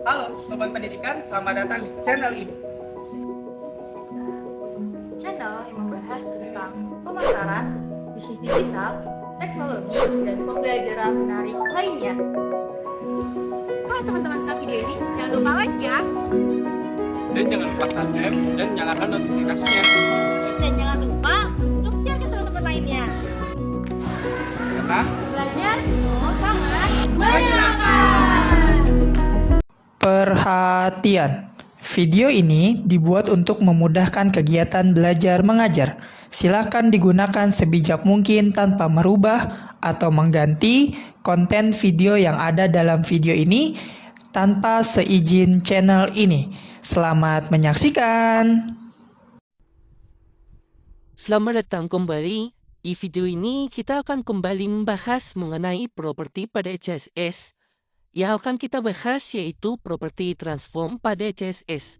Halo Sobat Pendidikan, selamat datang di channel ini. Channel yang membahas tentang pemasaran, bisnis digital, teknologi, dan pembelajaran menarik lainnya. Teman-teman suka video ini, jangan lupa like ya. Dan jangan lupa subscribe dan nyalakan notifikasinya. Dan jangan lupa untuk share ke teman-teman lainnya. Karena Belajar sangat menyenangkan. Perhatian, video ini dibuat untuk memudahkan kegiatan belajar mengajar. Silakan digunakan sebijak mungkin tanpa merubah atau mengganti konten video yang ada dalam video ini tanpa seizin channel ini. Selamat menyaksikan. Selamat datang kembali. Di video ini kita akan kembali membahas mengenai properti pada CSS. Yang akan kita bahas yaitu properti transform pada CSS.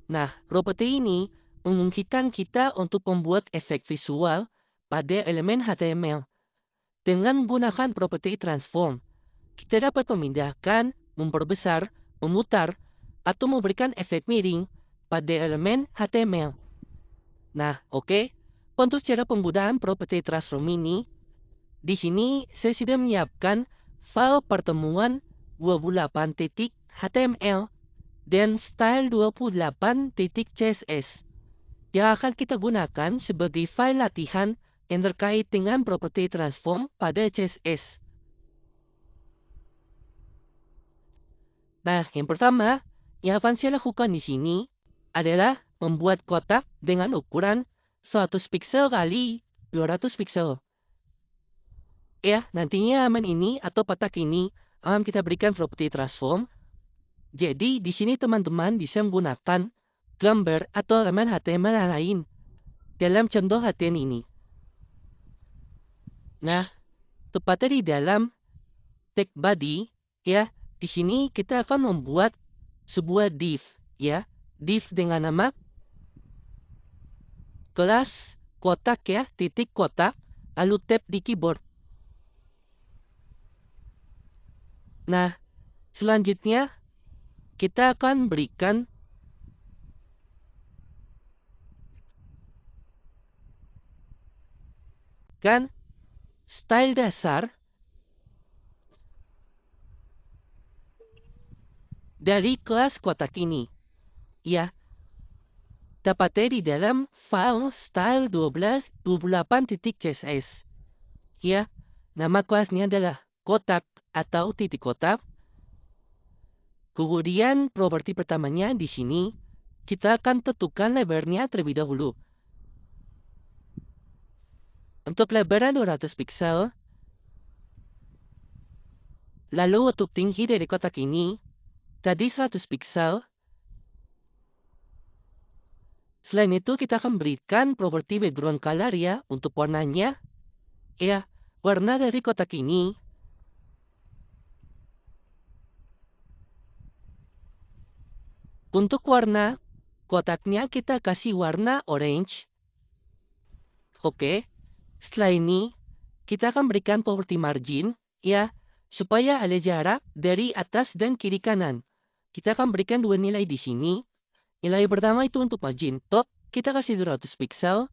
Nah, properti ini memungkinkan kita untuk membuat efek visual pada elemen HTML. Dengan menggunakan properti transform, kita dapat memindahkan, memperbesar, memutar, atau memberikan efek miring pada elemen HTML. Nah, oke. Untuk cara penggunaan properti transform ini, di sini saya sudah menyiapkan file pertemuan 28.html dan style 28.css yang akan kita gunakan sebagai file latihan yang terkait dengan properti transform pada CSS. Nah, yang pertama yang akan saya lakukan di sini adalah membuat kotak dengan ukuran 100 pixel kali 200 pixel. Ya, nantinya elemen ini atau kotak ini akan kita berikan properti transform. Jadi, di sini teman-teman bisa menggunakan gambar atau elemen HTML yang lain dalam contoh HTML ini. Nah, tepatnya di dalam tag body, ya, di sini kita akan membuat sebuah div, ya, div dengan nama kelas kotak, ya, titik kotak, lalu tab di keyboard. Nah, selanjutnya kita akan berikan style dasar dari kelas kotak ini. Ya, dapatnya di dalam file style 12.28.css. Ya, nama kelasnya adalah kotak atau titik kotak. Kemudian properti pertamanya di sini kita akan tentukan lebarnya terlebih dahulu. Untuk lebaran 200 pixel. Lalu untuk tinggi dari kotak ini tadi 100 pixel. Selain itu kita akan berikan properti background color, ya, untuk warnanya. Ya, warna dari kotak ini untuk warna kotaknya kita kasih warna orange. Oke. Setelah ini kita akan berikan properti margin, ya, supaya ada jarak dari atas dan kiri kanan. Kita akan berikan dua nilai di sini. Nilai pertama itu untuk margin top, kita kasih 200 pixel.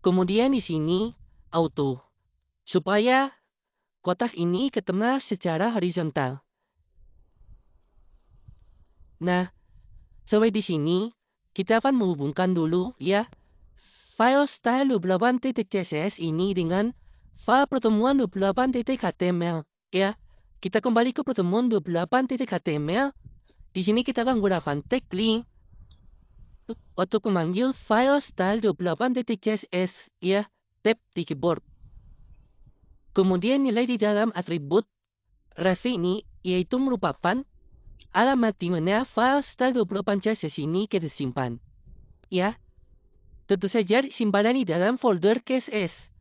Kemudian di sini auto, supaya kotak ini ke tengah secara horizontal. Nah, sampai di sini kita akan menghubungkan dulu, ya, file style 28.css ini dengan file pertemuan 28.html. Ya, kita kembali ke pertemuan 28.html. Di sini kita akan menggunakan tag link untuk memanggil file style 28.css, ya, tab di keyboard. Kemudian nilai di dalam atribut ref ini yaitu merupakan alamat di mana file style 28.css ini kita simpan. Ya, tentu saja simpanan di dalam folder CSS.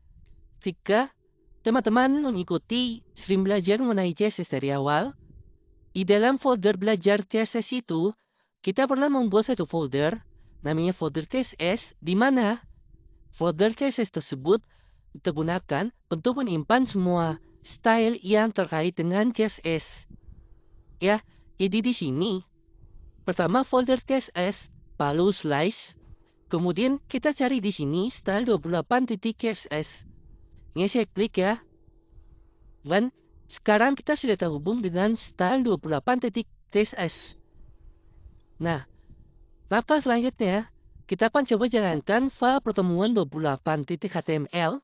Jika teman-teman mengikuti stream belajar mengenai CSS dari awal, di dalam folder belajar CSS itu, kita pernah membuat satu folder, namanya folder CSS, di mana folder CSS tersebut kita gunakan untuk menyimpan semua style yang terkait dengan CSS. ya. Jadi di sini, pertama folder CSS, lalu slice, kemudian kita cari di sini style 28.css. Ini saya klik ya. Dan sekarang kita sudah terhubung dengan style 28.css. Nah, maka selanjutnya kita akan coba jalankan file pertemuan 28.html.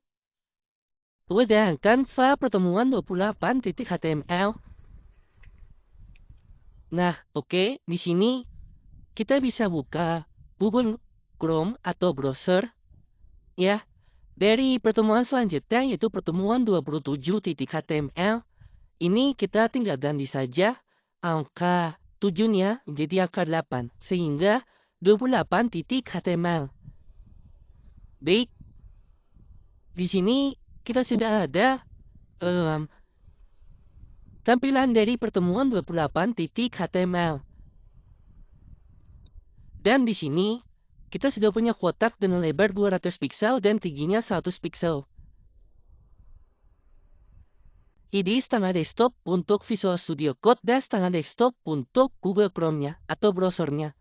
Coba jalankan file pertemuan 28.html. Nah, oke, di sini kita bisa buka Google Chrome atau browser ya. Dari pertemuan selanjutnya yaitu pertemuan 27.html. Ini kita tinggal ganti saja angka 7-nya menjadi angka 8 sehingga 28.html. Baik. Di sini kita sudah ada tampilan dari pertemuan 28.html. Dan di sini kita sudah punya kotak dengan lebar 200 pixel dan tingginya 100 pixel. Ini setengah desktop untuk Visual Studio Code dan setengah desktop untuk Google Chrome-nya atau browsernya.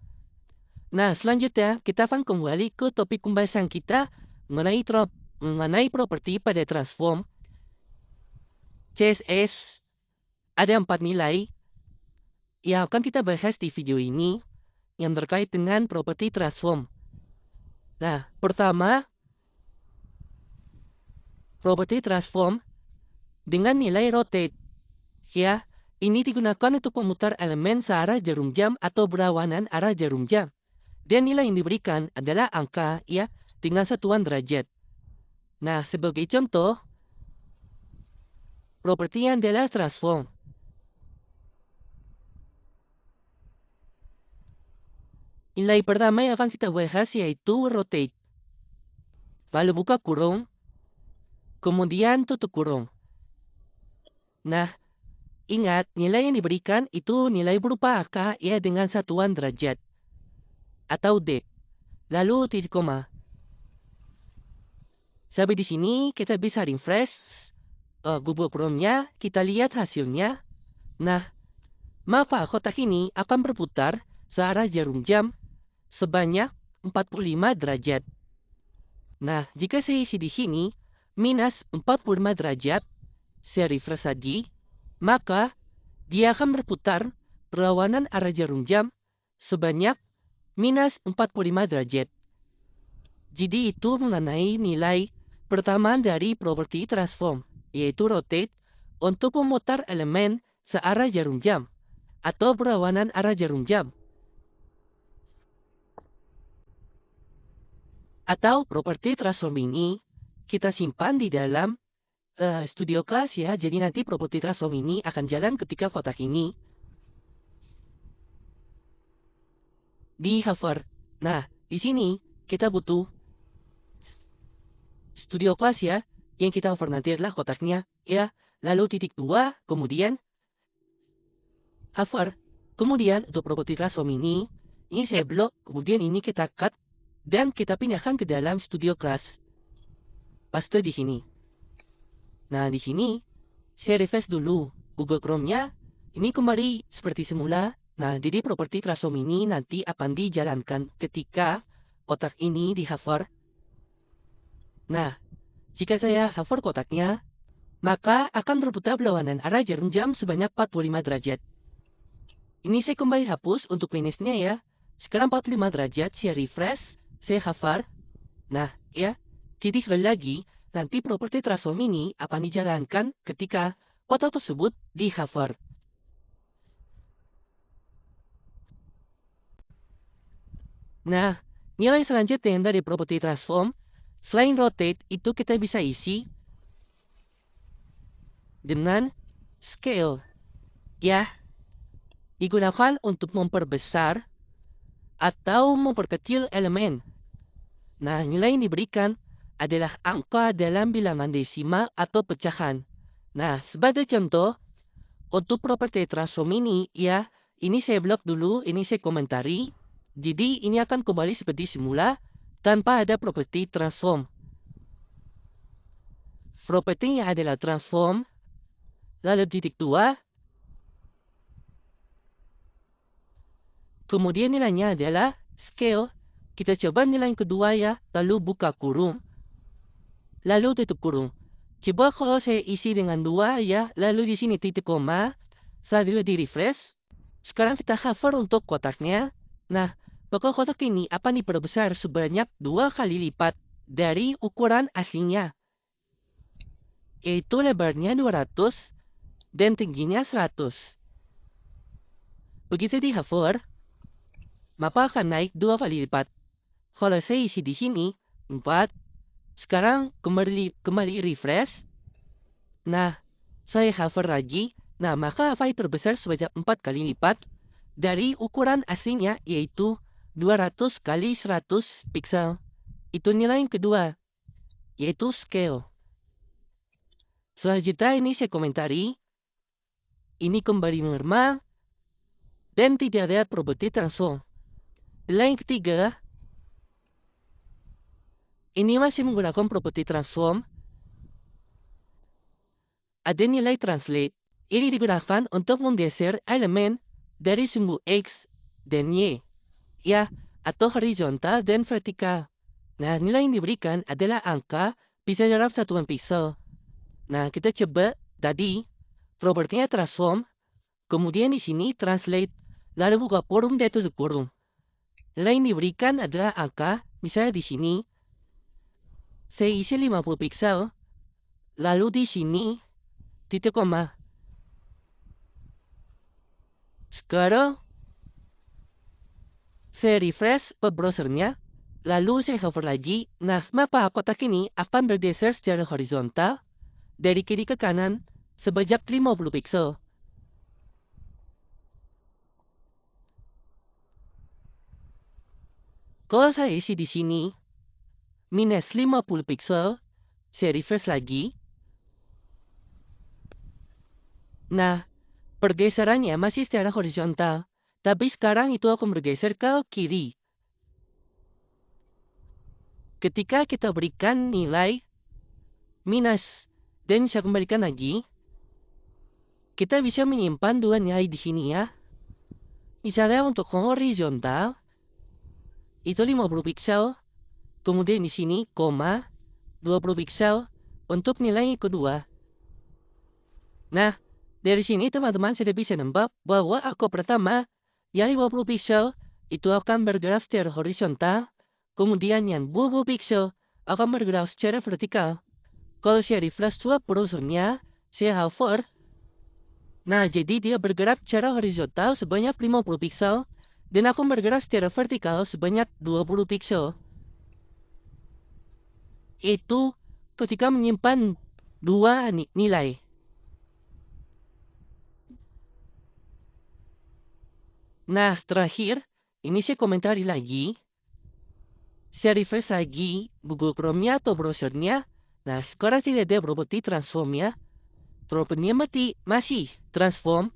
Nah, selanjutnya kita akan kembali ke topik pembahasan kita mengenai properti pada transform. CSS ada 4 nilai yang akan kita bahas di video ini yang terkait dengan properti transform. Nah, pertama, properti transform dengan nilai rotate. Ya, ini digunakan untuk memutar elemen searah jarum jam atau berlawanan arah jarum jam. Dan nilai yang diberikan adalah angka ya dengan satuan derajat. Nah, sebagai contoh, properti yang adalah transform. Nilai pertama yang akan kita bahas yaitu rotate. Lalu buka kurung, kemudian tutup kurung. Nah, ingat nilai yang diberikan itu nilai berupa angka ya dengan satuan derajat atau D. Lalu titik koma. Sampai di sini kita bisa refresh Google Chrome-nya, kita lihat hasilnya. Nah, maka kotak ini akan berputar searah jarum jam sebanyak 45 derajat. Nah, jika saya isi di sini minus 45 derajat, saya refresh lagi, maka dia akan berputar berlawanan arah jarum jam sebanyak minus 45 derajat. Jadi itu mengenai nilai pertama dari properti transform, yaitu rotate untuk memutar elemen searah jarum jam atau berlawanan arah jarum jam. Atau properti transform ini kita simpan di dalam Studio Class ya. Jadi nanti properti transform ini akan jalan ketika kotak ini di hover. Nah, di sini kita butuh Studio Class ya. Yang kita hover nanti adalah kotaknya ya. Lalu titik 2, kemudian hover. Kemudian untuk properti transform ini saya blok, kemudian ini kita cut dan kita pindahkan ke dalam Studio Class. Paste di sini. Nah, di sini saya refresh dulu Google Chrome-nya. Ini kembali seperti semula. Nah, jadi properti transform ini nanti akan dijalankan ketika kotak ini di hover. Nah, jika saya hover kotaknya, maka akan berputar berlawanan arah jarum jam sebanyak 45 derajat. Ini saya kembali hapus untuk minusnya ya. Sekarang 45 derajat, saya refresh, saya hover. Nah, ya, titik lagi, nanti properti transform ini akan dijalankan ketika kotak tersebut di hover. Nah, nilai selanjutnya dari properti transform, selain rotate, itu kita bisa isi dengan scale. Ya, digunakan untuk memperbesar atau memperkecil elemen. Nah, nilai yang diberikan adalah angka dalam bilangan desimal atau pecahan. Nah, sebagai contoh, untuk properti transform ini, ya, ini saya blok dulu, ini saya komentari. Jadi, ini akan kembali seperti semula tanpa ada properti transform. Propertinya adalah transform, lalu titik 2, Kemudian nilainya adalah scale. Kita coba nilai yang kedua ya, lalu buka kurung. Lalu tutup kurung. Coba kalau saya isi dengan 2 ya, lalu di sini titik koma, sambil di refresh. Sekarang kita hover untuk kotaknya. Nah, maka kotak ini akan diperbesar sebanyak 2 kali lipat dari ukuran aslinya. Yaitu lebarnya 200 dan tingginya 100. Begitu di hover, maka akan naik 2 kali lipat. Kalau saya isi di sini 4, sekarang kembali refresh. Nah, saya hover lagi. Nah, maka file terbesar sebanyak 4 kali lipat dari ukuran aslinya, yaitu 200 kali 100 pixel. Itu nilai yang kedua, yaitu scale. Selanjutnya ini saya komentari. Ini kembali normal dan tidak ada properti transform. Nilai yang ketiga, ini masih menggunakan properti transform. Ada nilai translate. Ini digunakan untuk menggeser elemen dari sumbu X dan Y, ya, atau horizontal dan vertikal. Nah, nilai yang diberikan adalah angka bisa dalam satuan pixel. Nah, kita coba tadi propertinya transform, kemudian di sini translate, lalu buka kurung dan tutup kurung. Nilai yang diberikan adalah angka, misalnya di sini saya isi 50 pixel, lalu di sini titik koma. Sekarang saya refresh web browsernya, lalu saya hover lagi. Nah, maka kotak ini akan bergeser secara horizontal dari kiri ke kanan sebanyak 50 pixel. Kalau saya isi di sini minus 50 pixel, saya refresh lagi. Nah, pergeserannya masih secara horizontal, tapi sekarang itu akan bergeser ke kiri. Ketika kita berikan nilai minus dan bisa kembalikan lagi, kita bisa menyimpan 2 nilai di sini ya. Misalnya untuk horizontal, itu 50 pixel, kemudian di sini, koma, 20 pixel untuk nilai yang kedua. Nah, dari sini teman-teman sudah bisa nampak bahwa angka pertama yang 50 pixel itu akan bergerak secara horizontal, kemudian yang 20 pixel akan bergerak secara vertikal. Kalau saya refresh web browsernya, saya hover. Nah, jadi dia bergerak secara horizontal sebanyak 50 pixel dan akan bergerak secara vertikal sebanyak 20 pixel. Itu ketika menyimpan 2 nilai. Nah, terakhir, ini saya komentari lagi. Saya refresh lagi Google Chrome-nya atau browsernya. Nah, sekarang tidak ada properti transform-nya. Propertinya masih transform.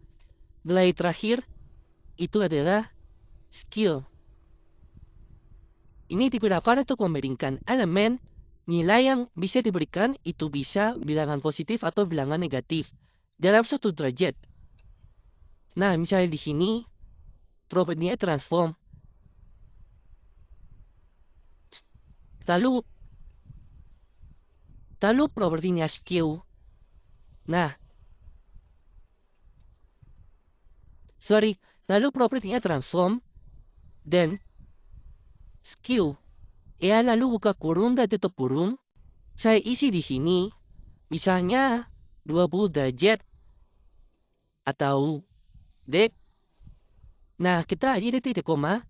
Nilai terakhir, itu adalah skill. Ini digunakan untuk membandingkan elemen. Nilai yang bisa diberikan itu bisa bilangan positif atau bilangan negatif dalam suatu derajat. Nah, misalnya di sini, propertinya transform. Lalu propertinya skill. Nah, lalu propertinya transform dan skill. Ya, lalu buka kurung dan tutup kurung. Saya isi di sini, misalnya 20 derajat atau dek. Nah, kita aja di titik koma.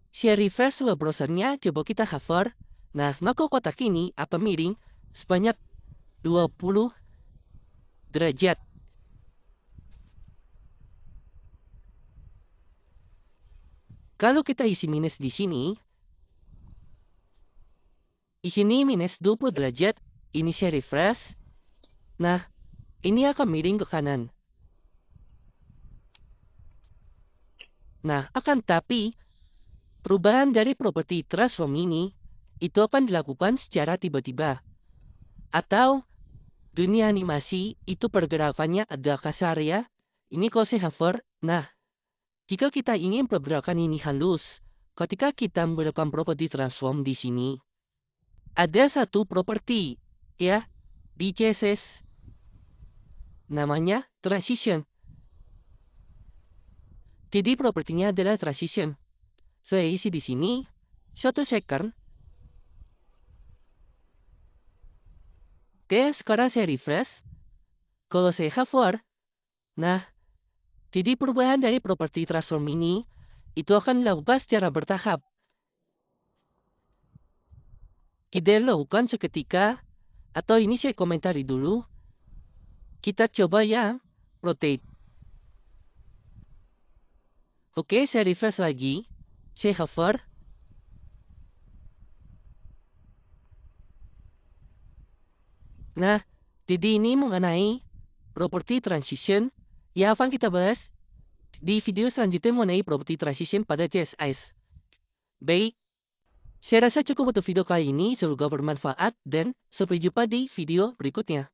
Saya refresh web browsernya, coba kita hover. Nah, maka kotak ini akan miring sebanyak 20 derajat. Kalau kita isi minus di sini minus 20 derajat, ini saya refresh. Nah, ini akan miring ke kanan. Nah, tapi perubahan dari properti transform ini itu akan dilakukan secara tiba-tiba. Atau dunia animasi itu pergerakannya agak kasar ya. Ini kalau saya hover, nah Jika kita ingin pergerakan ini halus, ketika kita menggunakan properti transform di sini, ada satu properti, ya, di CSS. Namanya transition. Jadi propertinya adalah transition. Saya isi di sini, 1 second. Oke, sekarang saya refresh. Kalau saya hover, nah, jadi perubahan dari properti transform ini, itu akan dilakukan secara bertahap. Kita lakukan seketika, atau ini saya komentari dulu. Kita coba yang rotate. Oke, saya refresh lagi. Saya hover. Nah, jadi ini mengenai properti transition yang akan kita bahas di video selanjutnya mengenai properti transition pada CSS. Baik, saya rasa cukup untuk video kali ini. Semoga bermanfaat dan sampai jumpa di video berikutnya.